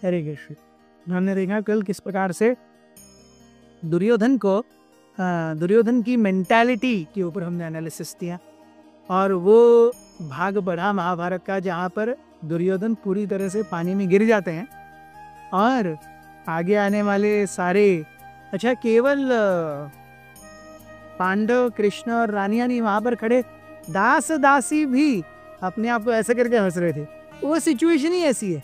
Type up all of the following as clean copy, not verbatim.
हरे कृष्ण। हमने देखा कल किस प्रकार से दुर्योधन की मेंटालिटी के ऊपर हमने एनालिसिस दिया, और वो भाग बढ़ा महाभारत का जहाँ पर दुर्योधन पूरी तरह से पानी में गिर जाते हैं, और आगे आने वाले सारे, अच्छा केवल पांडव, कृष्ण और रानिया नहीं, वहां पर खड़े दास दासी भी अपने आप को ऐसे करके हंस रहे थे। वो सिचुएशन ही ऐसी है।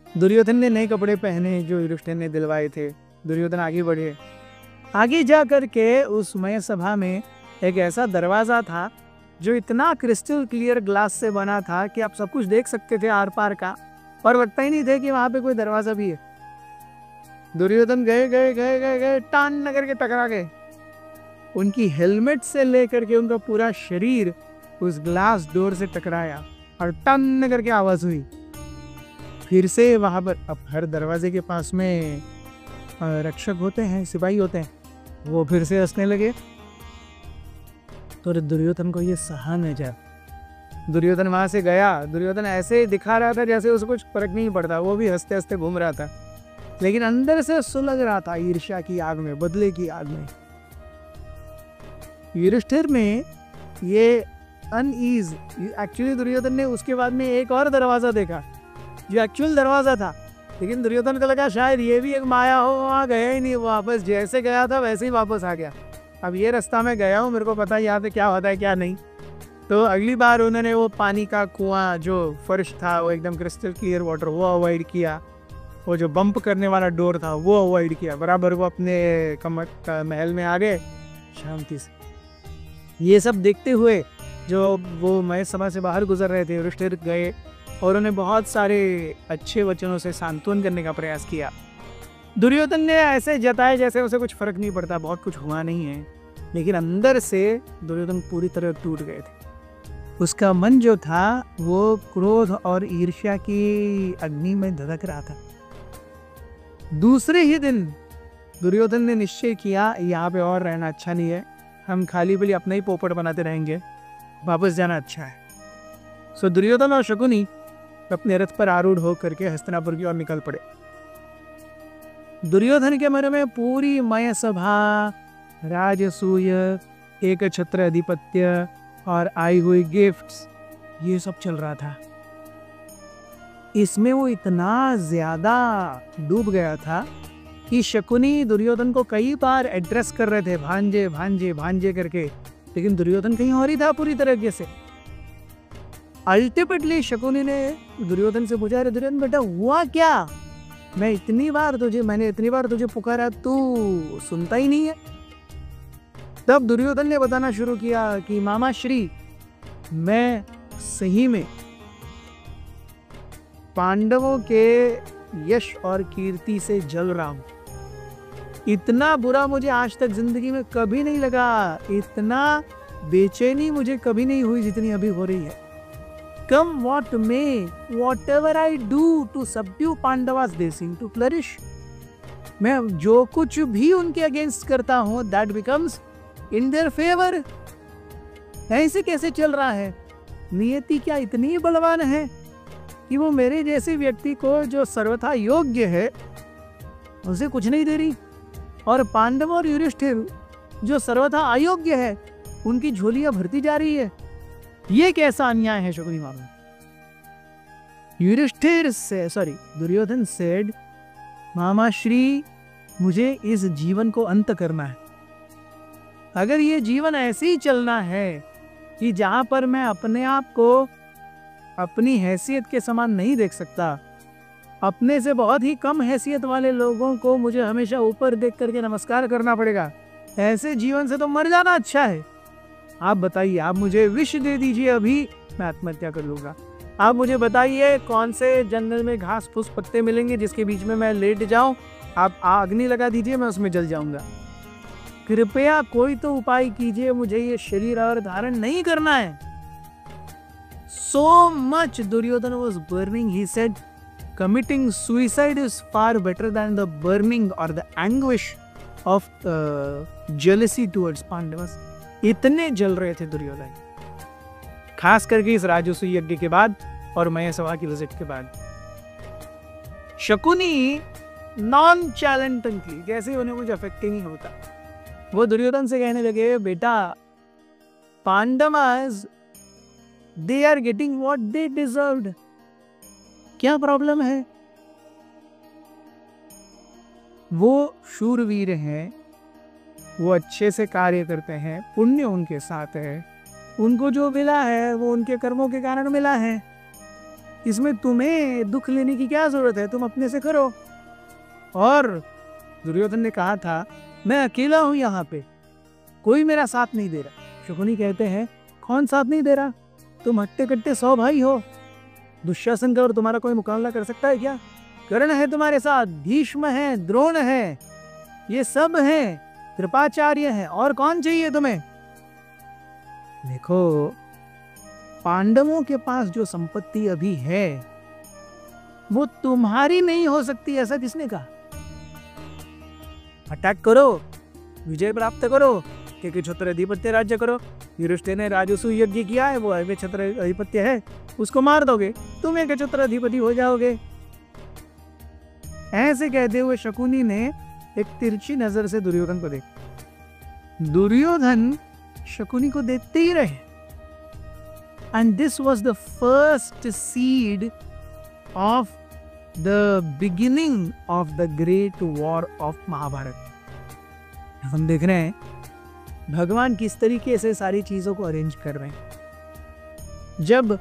दुर्योधन ने नए कपड़े पहने जो युधिष्ठिर ने दिलवाए थे। दुर्योधन आगे बढ़े, आगे जा करके उस मय सभा में एक ऐसा दरवाजा था जो इतना क्रिस्टल क्लियर ग्लास से बना था कि आप सब कुछ देख सकते थे आर पार का, और लगता ही नहीं थे कि वहां पे कोई दरवाजा भी है। दुर्योधन गए गए गए गए गए टान न करके टकरा गए। उनकी हेलमेट से लेकर के उनका पूरा शरीर उस ग्लास डोर से टकराया और टन करके आवाज हुई। फिर से वहां पर, अब हर दरवाजे के पास में रक्षक होते हैं, सिपाही होते हैं, वो फिर से हंसने लगे। तो दुर्योधन को ये सहा न जा। दुर्योधन वहां से गया, दुर्योधन ऐसे दिखा रहा था जैसे उसको कुछ फर्क नहीं पड़ता, वो भी हंसते हंसते घूम रहा था, लेकिन अंदर से सुलग रहा था ईर्ष्या की आग में, बदले की आग में। युधिष्ठिर में ये अनईज, एक्चुअली दुर्योधन ने उसके बाद में एक और दरवाजा देखा जो एक्चुअल दरवाजा था, लेकिन दुर्योधन को लगा शायद ये भी एक माया हो, वहां गया ही नहीं, वापस जैसे गया था वैसे ही वापस आ गया। अब ये रास्ता में गया हूँ, मेरे को पता है यहाँ पे क्या होता है क्या नहीं। तो अगली बार उन्होंने वो पानी का कुआं जो फर्श था वो एकदम क्रिस्टल क्लियर वाटर, वो अवॉइड किया। वो जो बम्प करने वाला डोर था वो अवॉइड किया। बराबर वो अपने कमर महल में आ गए शांति से। ये सब देखते हुए जो वो मय सभा से बाहर गुजर रहे थे, युधिष्ठिर गए और उन्हें बहुत सारे अच्छे वचनों से सांत्वन करने का प्रयास किया। दुर्योधन ने ऐसे जताए जैसे उसे कुछ फर्क नहीं पड़ता, बहुत कुछ हुआ नहीं है, लेकिन अंदर से दुर्योधन पूरी तरह टूट गए थे। उसका मन जो था वो क्रोध और ईर्ष्या की अग्नि में धधक रहा था। दूसरे ही दिन दुर्योधन ने निश्चय किया यहाँ पे और रहना अच्छा नहीं है, हम खाली पीली अपना ही पोपट बनाते रहेंगे, वापस जाना अच्छा है। सो दुर्योधन और शकुनी अपने रथ पर आरूढ़ होकर के हस्तिनापुर की ओर निकल पड़े। दुर्योधन के मन में पूरी मय सभा, राजसूय, एक छत्र अधिपत्य और आई हुई गिफ्ट्स, ये सब चल रहा था। इसमें वो इतना ज्यादा डूब गया था कि शकुनी दुर्योधन को कई बार एड्रेस कर रहे थे, भांजे भांजे भांजे करके, लेकिन दुर्योधन कहीं और ही था पूरी तरीके से। अल्टीमेटली शकुनी ने दुर्योधन से पूछा, दुर्योधन बेटा हुआ क्या? मैंने इतनी बार तुझे पुकारा, तू सुनता ही नहीं है। तब दुर्योधन ने बताना शुरू किया कि मामा श्री, मैं सही में पांडवों के यश और कीर्ति से जल रहा हूं। इतना बुरा मुझे आज तक जिंदगी में कभी नहीं लगा, इतना बेचैनी मुझे कभी नहीं हुई जितनी अभी हो रही है। Come what may, whatever I do to subdue Pandavas, they seem to flourish. मैं जो कुछ भी उनके अगेंस्ट करता हूँ, that becomes in their favor. ऐसे कैसे चल रहा है? नियति क्या इतनी बलवान है कि वो मेरे जैसे व्यक्ति को जो सर्वथा योग्य है उसे कुछ नहीं दे रही, और पांडव और युधिष्ठिर जो सर्वथा अयोग्य है उनकी झोलियां भरती जा रही है। ये कैसा अन्याय है शकुनी मामा? दुर्योधन सेड, मामा श्री, मुझे इस जीवन को अंत करना है। अगर ये जीवन ऐसे ही चलना है कि जहां पर मैं अपने आप को अपनी हैसियत के समान नहीं देख सकता, अपने से बहुत ही कम हैसियत वाले लोगों को मुझे हमेशा ऊपर देख करके नमस्कार करना पड़ेगा, ऐसे जीवन से तो मर जाना अच्छा है। आप बताइए, आप मुझे विष दे दीजिए, अभी मैं आत्महत्या कर लूंगा। आप मुझे बताइए कौन से जंगल में घास फूस पत्ते मिलेंगे जिसके बीच में मैं लेट जाऊं, आप अग्नि लगा दीजिए, मैं उसमें जल जाऊंगा। कृपया कोई तो उपाय कीजिए, मुझे ये शरीर और धारण नहीं करना है। So much Duryodhana was burning. He said, committing suicide is far better than the burning or the anguish of jealousy towards Pandavas. इतने जल रहे थे दुर्योधन, खास करके इस राजसूय यज्ञ के बाद और मय सभा की विजिट के बाद। शकुनी नॉन चैलेंटली, जैसे उन्हें कुछ अफेक्ट ही नहीं होता, वो दुर्योधन से कहने लगे, बेटा Pandavas they are getting what they deserved, क्या प्रॉब्लम है? वो शूरवीर हैं, वो अच्छे से कार्य करते हैं, पुण्य उनके साथ है, उनको जो मिला है वो उनके कर्मों के कारण मिला है, इसमें तुम्हें दुख लेने की क्या जरूरत है, तुम अपने से करो। और दुर्योधन ने कहा था, मैं अकेला हूं यहाँ पे, कोई मेरा साथ नहीं दे रहा। शकुनी कहते हैं, कौन साथ नहीं दे रहा? तुम हट्टे कट्टे 100 भाई हो, दुशासन का और तुम्हारा कोई मुकाबला कर सकता है क्या? कर्ण है तुम्हारे साथ, भीष्म है, द्रोण है, ये सब हैं, कृपाचार्य हैं, और कौन चाहिए तुम्हें? देखो, पांडवों के पास जो संपत्ति अभी है वो तुम्हारी नहीं हो सकती, ऐसा किसने कहा? अटैक करो, विजय प्राप्त करो, क्योंकि छत्र अधिपत्य राज्य करो। युधिष्ठिर ने राजसू यज्ञ किया है, वो छत्र अधिपत्य है, उसको मार दोगे, तुम एक छत्र अधिपति हो जाओगे। ऐसे कहते हुए शकुनी ने एक तिरछी नजर से दुर्योधन को देखा। दुर्योधन शकुनी को देखते ही रहे। And this was the first seed of the beginning of the great war of Mahabharat. हम देख रहे हैं भगवान किस तरीके से सारी चीजों को अरेंज कर रहे हैं। जब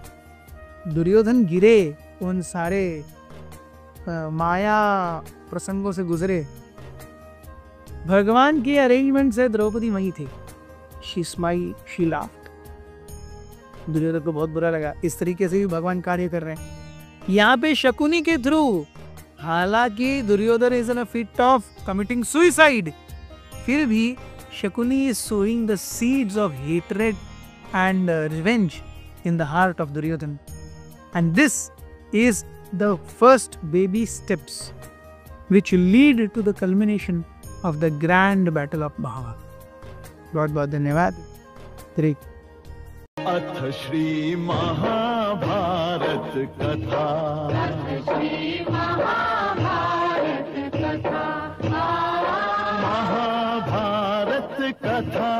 दुर्योधन गिरे, उन सारे माया प्रसंगों से गुजरे, भगवान के अरेंजमेंट से द्रौपदी वही थी। She smiled, she laughed. Duryodhan को बहुत बुरा लगा, इस तरीके से भी भगवान कार्य कर रहे हैं यहाँ पे शकुनी के थ्रू। हालांकि Duryodhan is in a fit of committing suicide, फिर भी Shakuni is sowing the seeds of hatred and revenge in the heart of Duryodhan, and this is the first baby steps which lead to the culmination of the grand battle of Mahava. बहुत बहुत धन्यवाद। अथ श्री महाभारत कथा। महाभारत कथा